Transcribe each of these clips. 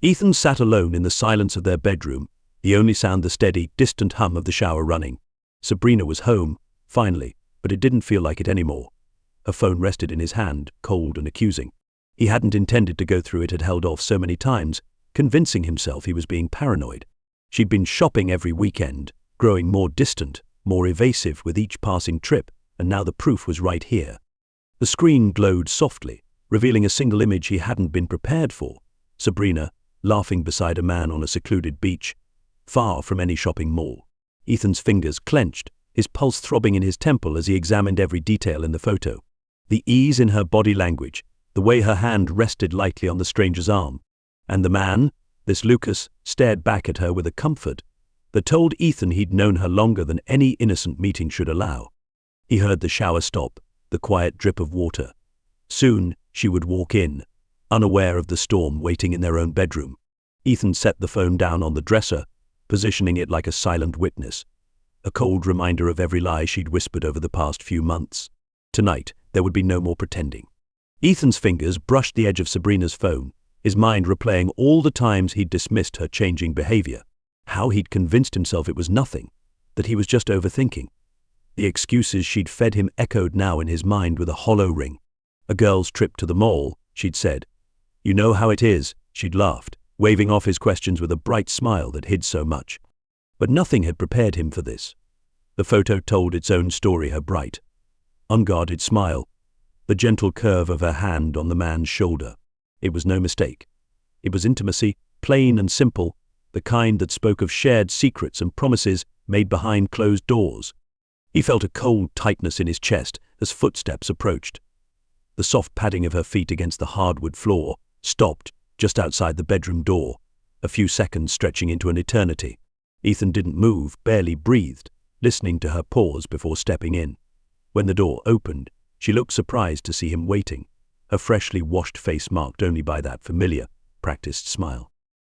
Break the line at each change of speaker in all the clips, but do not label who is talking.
Ethan sat alone in the silence of their bedroom, the only sound the steady, distant hum of the shower running. Sabrina was home, finally, but it didn't feel like it anymore. Her phone rested in his hand, cold and accusing. He hadn't intended to go through it, had held off so many times, convincing himself he was being paranoid. She'd been shopping every weekend, growing more distant, more evasive with each passing trip, and now the proof was right here. The screen glowed softly, revealing a single image he hadn't been prepared for. Sabrina, laughing beside a man on a secluded beach, far from any shopping mall. Ethan's fingers clenched, his pulse throbbing in his temple as he examined every detail in the photo. The ease in her body language, the way her hand rested lightly on the stranger's arm. And the man, this Lucas, stared back at her with a comfort that told Ethan he'd known her longer than any innocent meeting should allow. He heard the shower stop, the quiet drip of water. Soon, she would walk in, unaware of the storm waiting in their own bedroom. Ethan set the phone down on the dresser, positioning it like a silent witness, a cold reminder of every lie she'd whispered over the past few months. Tonight, there would be no more pretending. Ethan's fingers brushed the edge of Sabrina's phone, his mind replaying all the times he'd dismissed her changing behavior, how he'd convinced himself it was nothing, that he was just overthinking. The excuses she'd fed him echoed now in his mind with a hollow ring. A girl's trip to the mall, she'd said. You know how it is, she'd laughed, waving off his questions with a bright smile that hid so much. But nothing had prepared him for this. The photo told its own story, her bright, unguarded smile, the gentle curve of her hand on the man's shoulder. It was no mistake. It was intimacy, plain and simple, the kind that spoke of shared secrets and promises made behind closed doors. He felt a cold tightness in his chest as footsteps approached. The soft padding of her feet against the hardwood floor stopped just outside the bedroom door, a few seconds stretching into an eternity. Ethan didn't move, barely breathed, listening to her pause before stepping in. When the door opened, she looked surprised to see him waiting, her freshly washed face marked only by that familiar, practiced smile.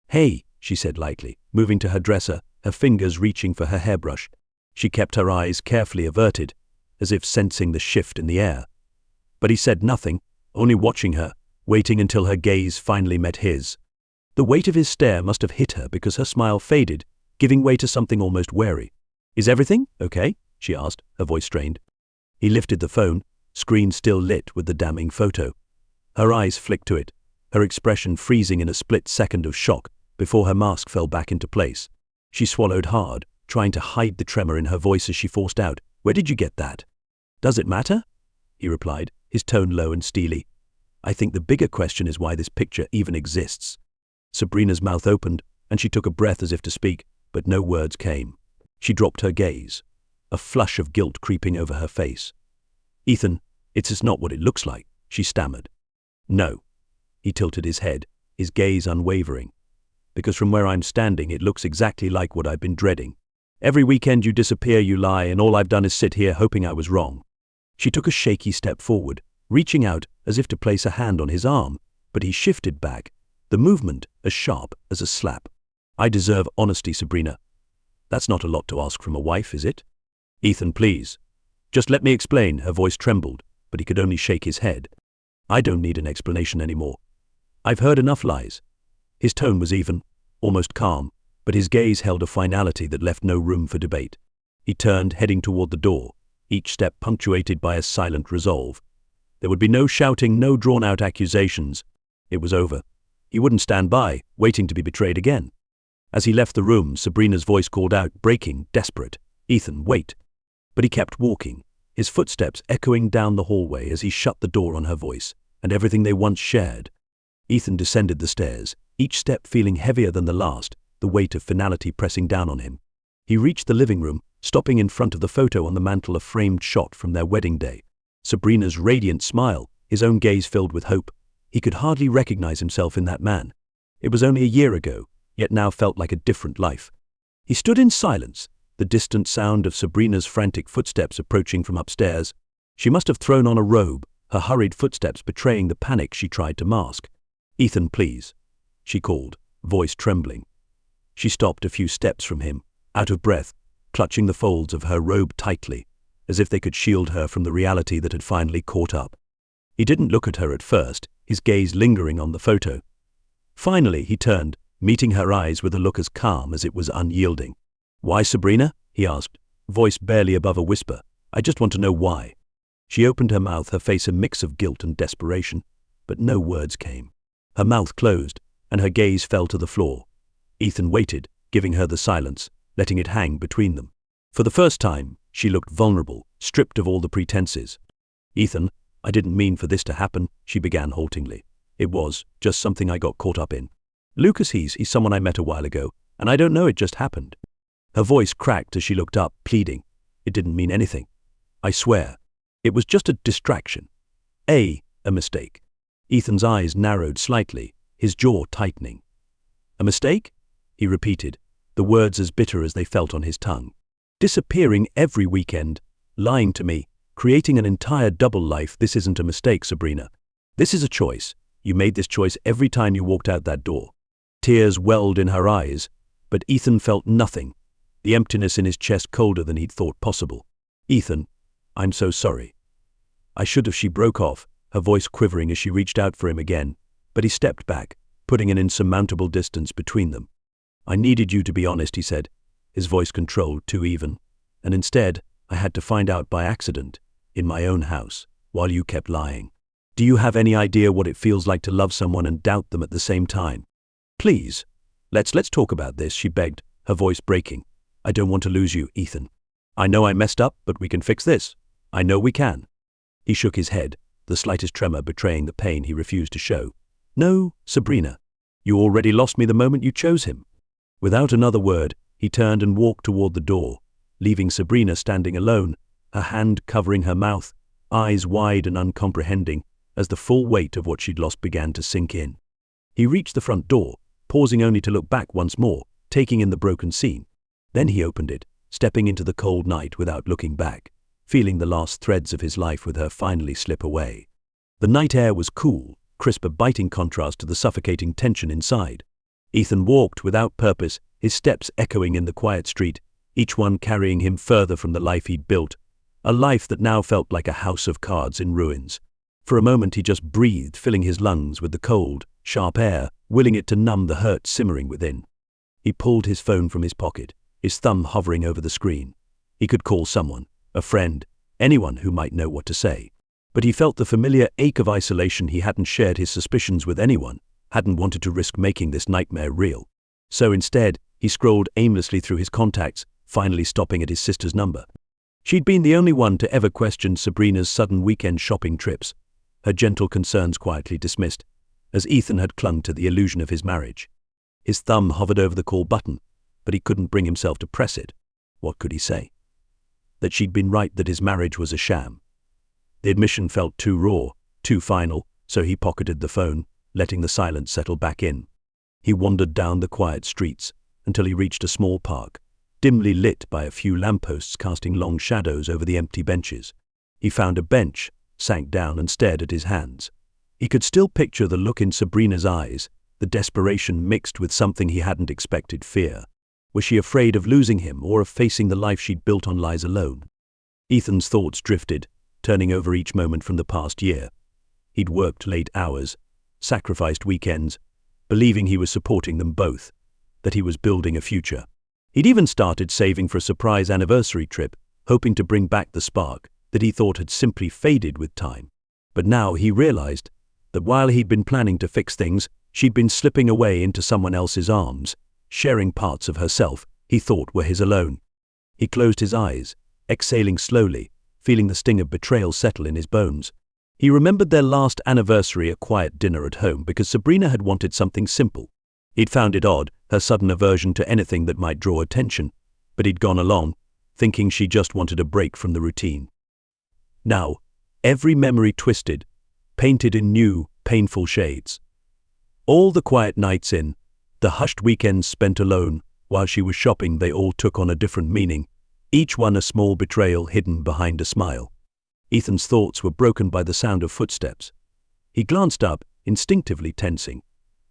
Hey, she said lightly, moving to her dresser, her fingers reaching for her hairbrush. She kept her eyes carefully averted, as if sensing the shift in the air. But he said nothing, only watching her, waiting until her gaze finally met his. The weight of his stare must have hit her because her smile faded, giving way to something almost wary. Is everything okay? She asked, her voice strained. He lifted the phone, screen still lit with the damning photo. Her eyes flicked to it, her expression freezing in a split second of shock before her mask fell back into place. She swallowed hard, trying to hide the tremor in her voice as she forced out, Where did you get that? Does it matter? He replied, his tone low and steely. I think the bigger question is why this picture even exists. Sabrina's mouth opened, and she took a breath as if to speak, but no words came. She dropped her gaze, a flush of guilt creeping over her face. Ethan, it's just not what it looks like, she stammered. No. He tilted his head, his gaze unwavering. Because from where I'm standing, it looks exactly like what I've been dreading. Every weekend you disappear, you lie, and all I've done is sit here hoping I was wrong. She took a shaky step forward, reaching out as if to place a hand on his arm, but he shifted back, the movement as sharp as a slap. I deserve honesty, Sabrina. That's not a lot to ask from a wife, is it? Ethan, please. Just let me explain, her voice trembled, but he could only shake his head. I don't need an explanation anymore. I've heard enough lies. His tone was even, almost calm, but his gaze held a finality that left no room for debate. He turned, heading toward the door, each step punctuated by a silent resolve. There would be no shouting, no drawn-out accusations. It was over. He wouldn't stand by, waiting to be betrayed again. As he left the room, Sabrina's voice called out, breaking, desperate, Ethan, wait. But he kept walking, his footsteps echoing down the hallway as he shut the door on her voice and everything they once shared. Ethan descended the stairs, each step feeling heavier than the last, the weight of finality pressing down on him. He reached the living room, stopping in front of the photo on the mantel, a framed shot from their wedding day. Sabrina's radiant smile, his own gaze filled with hope. He could hardly recognize himself in that man. It was only a year ago, yet now felt like a different life. He stood in silence, the distant sound of Sabrina's frantic footsteps approaching from upstairs. She must have thrown on a robe, her hurried footsteps betraying the panic she tried to mask. Ethan, please, she called, voice trembling. She stopped a few steps from him, out of breath, clutching the folds of her robe tightly, as if they could shield her from the reality that had finally caught up. He didn't look at her at first, his gaze lingering on the photo. Finally, he turned, meeting her eyes with a look as calm as it was unyielding. "Why, Sabrina?" he asked, voice barely above a whisper. "I just want to know why." She opened her mouth, her face a mix of guilt and desperation, but no words came. Her mouth closed, and her gaze fell to the floor. Ethan waited, giving her the silence, letting it hang between them. For the first time, she looked vulnerable, stripped of all the pretenses. "Ethan, I didn't mean for this to happen," she began haltingly. "It was just something I got caught up in. Lucas, he's someone I met a while ago, and I don't know, it just happened." Her voice cracked as she looked up, pleading. "It didn't mean anything. I swear. It was just a distraction. A mistake." Ethan's eyes narrowed slightly, his jaw tightening. "A mistake?" he repeated, the words as bitter as they felt on his tongue. "Disappearing every weekend, lying to me, creating an entire double life. This isn't a mistake, Sabrina. This is a choice. You made this choice every time you walked out that door." Tears welled in her eyes, but Ethan felt nothing, the emptiness in his chest colder than he'd thought possible. "Ethan, I'm so sorry. I should have," she broke off, her voice quivering as she reached out for him again, but he stepped back, putting an insurmountable distance between them. "I needed you to be honest," he said, his voice controlled, too even, "and instead, I had to find out by accident, in my own house, while you kept lying. Do you have any idea what it feels like to love someone and doubt them at the same time? Please, let's talk about this," she begged, her voice breaking. "I don't want to lose you, Ethan. I know I messed up, but we can fix this. I know we can." He shook his head, the slightest tremor betraying the pain he refused to show. "No, Sabrina. You already lost me the moment you chose him." Without another word, he turned and walked toward the door, leaving Sabrina standing alone, her hand covering her mouth, eyes wide and uncomprehending, as the full weight of what she'd lost began to sink in. He reached the front door, pausing only to look back once more, taking in the broken scene. Then he opened it, stepping into the cold night without looking back, feeling the last threads of his life with her finally slip away. The night air was cool, crisp, a biting contrast to the suffocating tension inside. Ethan walked without purpose, his steps echoing in the quiet street, each one carrying him further from the life he'd built, a life that now felt like a house of cards in ruins. For a moment he just breathed, filling his lungs with the cold, sharp air, willing it to numb the hurt simmering within. He pulled his phone from his pocket, his thumb hovering over the screen. He could call someone, a friend, anyone who might know what to say. But he felt the familiar ache of isolation. He hadn't shared his suspicions with anyone, hadn't wanted to risk making this nightmare real. So instead, he scrolled aimlessly through his contacts, finally stopping at his sister's number. She'd been the only one to ever question Sabrina's sudden weekend shopping trips, her gentle concerns quietly dismissed, as Ethan had clung to the illusion of his marriage. His thumb hovered over the call button, but he couldn't bring himself to press it. What could he say? That she'd been right, that his marriage was a sham. The admission felt too raw, too final, so he pocketed the phone, letting the silence settle back in. He wandered down the quiet streets until he reached a small park, dimly lit by a few lampposts casting long shadows over the empty benches. He found a bench, sank down and stared at his hands. He could still picture the look in Sabrina's eyes, the desperation mixed with something he hadn't expected, fear. Was she afraid of losing him or of facing the life she'd built on lies alone? Ethan's thoughts drifted, turning over each moment from the past year. He'd worked late hours, sacrificed weekends, believing he was supporting them both, that he was building a future. He'd even started saving for a surprise anniversary trip, hoping to bring back the spark that he thought had simply faded with time. But now he realized that while he'd been planning to fix things, she'd been slipping away into someone else's arms, sharing parts of herself he thought were his alone. He closed his eyes, exhaling slowly, feeling the sting of betrayal settle in his bones. He remembered their last anniversary, a quiet dinner at home, because Sabrina had wanted something simple. He'd found it odd, her sudden aversion to anything that might draw attention, but he'd gone along, thinking she just wanted a break from the routine. Now, every memory twisted, painted in new, painful shades. All the quiet nights in, the hushed weekends spent alone, while she was shopping, they all took on a different meaning, each one a small betrayal hidden behind a smile. Ethan's thoughts were broken by the sound of footsteps. He glanced up, instinctively tensing.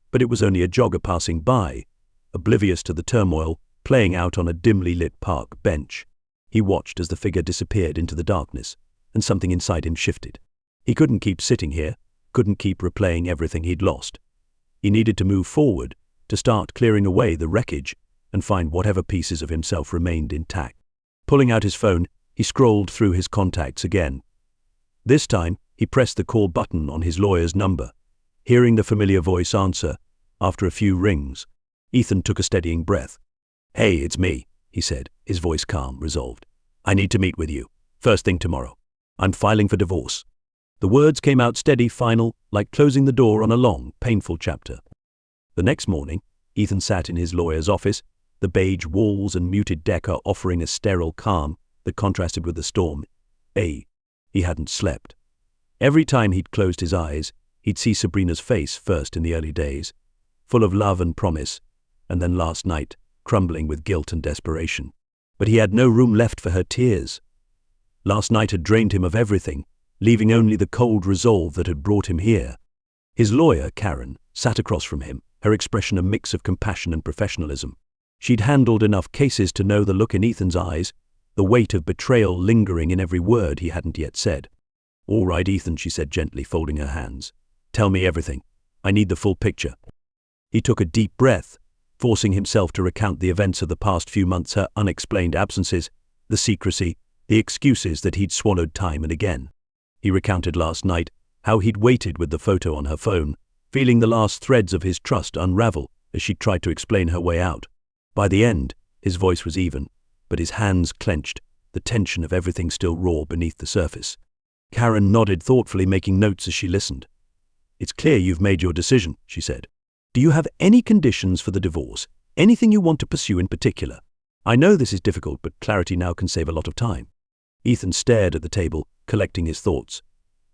But it was only a jogger passing by, oblivious to the turmoil playing out on a dimly lit park bench. He watched as the figure disappeared into the darkness, and something inside him shifted. He couldn't keep sitting here, couldn't keep replaying everything he'd lost. He needed to move forward, to start clearing away the wreckage and find whatever pieces of himself remained intact. Pulling out his phone, he scrolled through his contacts again. This time, he pressed the call button on his lawyer's number. Hearing the familiar voice answer, after a few rings, Ethan took a steadying breath. "Hey, it's me," he said, his voice calm, resolved. "I need to meet with you, first thing tomorrow. I'm filing for divorce." The words came out steady, final, like closing the door on a long, painful chapter. The next morning, Ethan sat in his lawyer's office, the beige walls and muted decor offering a sterile calm that contrasted with the storm. He hadn't slept. Every time he'd closed his eyes, he'd see Sabrina's face first in the early days, full of love and promise, and then last night, crumbling with guilt and desperation. But he had no room left for her tears. Last night had drained him of everything, leaving only the cold resolve that had brought him here. His lawyer, Karen, sat across from him, her expression a mix of compassion and professionalism. She'd handled enough cases to know the look in Ethan's eyes, the weight of betrayal lingering in every word he hadn't yet said. "All right, Ethan," she said gently, folding her hands. "Tell me everything. I need the full picture." He took a deep breath, forcing himself to recount the events of the past few months, her unexplained absences, the secrecy, the excuses that he'd swallowed time and again. He recounted last night how he'd waited with the photo on her phone, feeling the last threads of his trust unravel as she tried to explain her way out. By the end, his voice was even, but his hands clenched, the tension of everything still raw beneath the surface. Karen nodded thoughtfully, making notes as she listened. "It's clear you've made your decision," she said. "Do you have any conditions for the divorce? Anything you want to pursue in particular? I know this is difficult, but clarity now can save a lot of time." Ethan stared at the table, collecting his thoughts.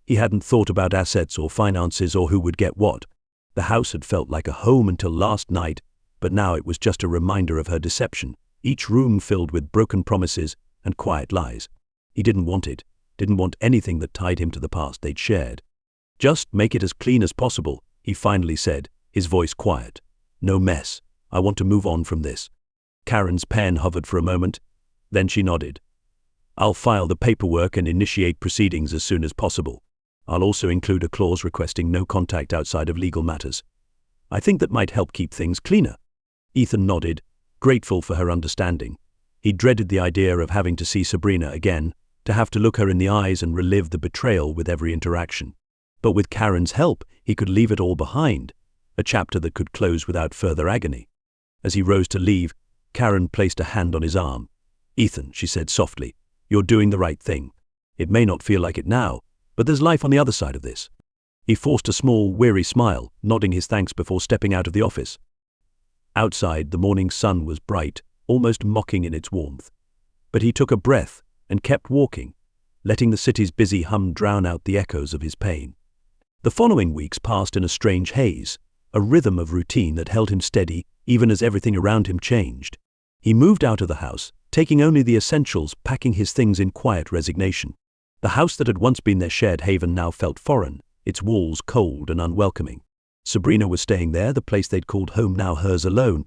He hadn't thought about assets or finances or who would get what. The house had felt like a home until last night, but now it was just a reminder of her deception, each room filled with broken promises and quiet lies. He didn't want it, didn't want anything that tied him to the past they'd shared. "Just make it as clean as possible," he finally said, his voice quiet. "No mess. I want to move on from this." Karen's pen hovered for a moment, then she nodded. "I'll file the paperwork and initiate proceedings as soon as possible. I'll also include a clause requesting no contact outside of legal matters. I think that might help keep things cleaner." Ethan nodded, grateful for her understanding. He dreaded the idea of having to see Sabrina again, to have to look her in the eyes and relive the betrayal with every interaction. But with Karen's help, he could leave it all behind, a chapter that could close without further agony. As he rose to leave, Karen placed a hand on his arm. "Ethan," she said softly, "you're doing the right thing. It may not feel like it now, but there's life on the other side of this." He forced a small, weary smile, nodding his thanks before stepping out of the office. Outside, the morning sun was bright, almost mocking in its warmth. But he took a breath and kept walking, letting the city's busy hum drown out the echoes of his pain. The following weeks passed in a strange haze, a rhythm of routine that held him steady even as everything around him changed. He moved out of the house, taking only the essentials, packing his things in quiet resignation. The house that had once been their shared haven now felt foreign, its walls cold and unwelcoming. Sabrina was staying there, the place they'd called home now hers alone.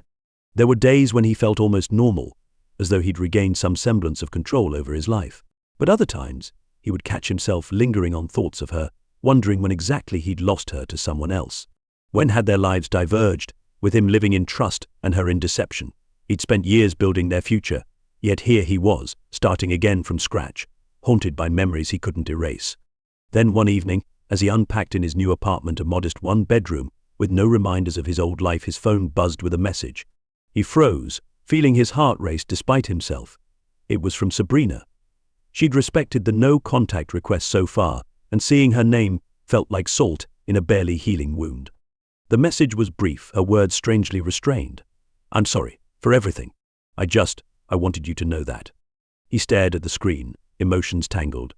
There were days when he felt almost normal, as though he'd regained some semblance of control over his life. But other times, he would catch himself lingering on thoughts of her, wondering when exactly he'd lost her to someone else. When had their lives diverged, with him living in trust and her in deception? He'd spent years building their future, yet here he was, starting again from scratch, haunted by memories he couldn't erase. Then one evening, as he unpacked in his new apartment, a modest one-bedroom, with no reminders of his old life, his phone buzzed with a message. He froze, feeling his heart race despite himself. It was from Sabrina. She'd respected the no-contact request so far, and seeing her name felt like salt in a barely healing wound. The message was brief, her words strangely restrained. "I'm sorry, for everything. I wanted you to know that." He stared at the screen, emotions tangled.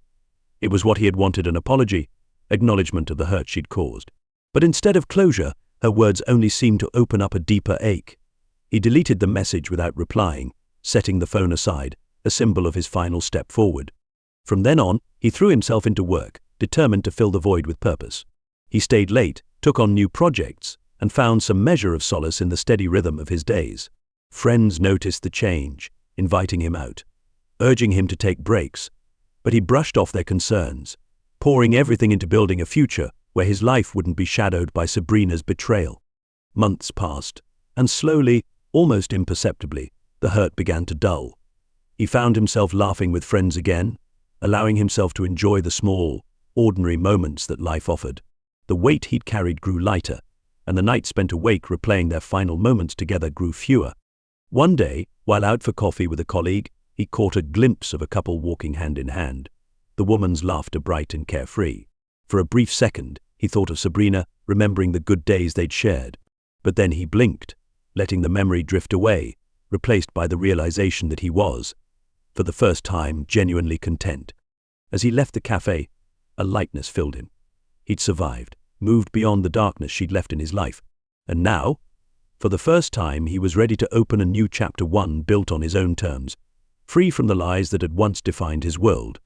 It was what he had wanted, an apology, acknowledgement of the hurt she'd caused. But instead of closure, her words only seemed to open up a deeper ache. He deleted the message without replying, setting the phone aside, a symbol of his final step forward. From then on, he threw himself into work, determined to fill the void with purpose. He stayed late, took on new projects, and found some measure of solace in the steady rhythm of his days. Friends noticed the change, inviting him out, urging him to take breaks, but he brushed off their concerns, pouring everything into building a future where his life wouldn't be shadowed by Sabrina's betrayal. Months passed, and slowly, almost imperceptibly, the hurt began to dull. He found himself laughing with friends again, allowing himself to enjoy the small, ordinary moments that life offered. The weight he'd carried grew lighter, and the nights spent awake replaying their final moments together grew fewer. One day, while out for coffee with a colleague, he caught a glimpse of a couple walking hand in hand, the woman's laughter bright and carefree. For a brief second, he thought of Sabrina, remembering the good days they'd shared. But then he blinked, letting the memory drift away, replaced by the realization that he was, for the first time, genuinely content. As he left the cafe, a lightness filled him. He'd survived, moved beyond the darkness she'd left in his life. And now, for the first time, he was ready to open a new chapter, one built on his own terms, free from the lies that had once defined his world.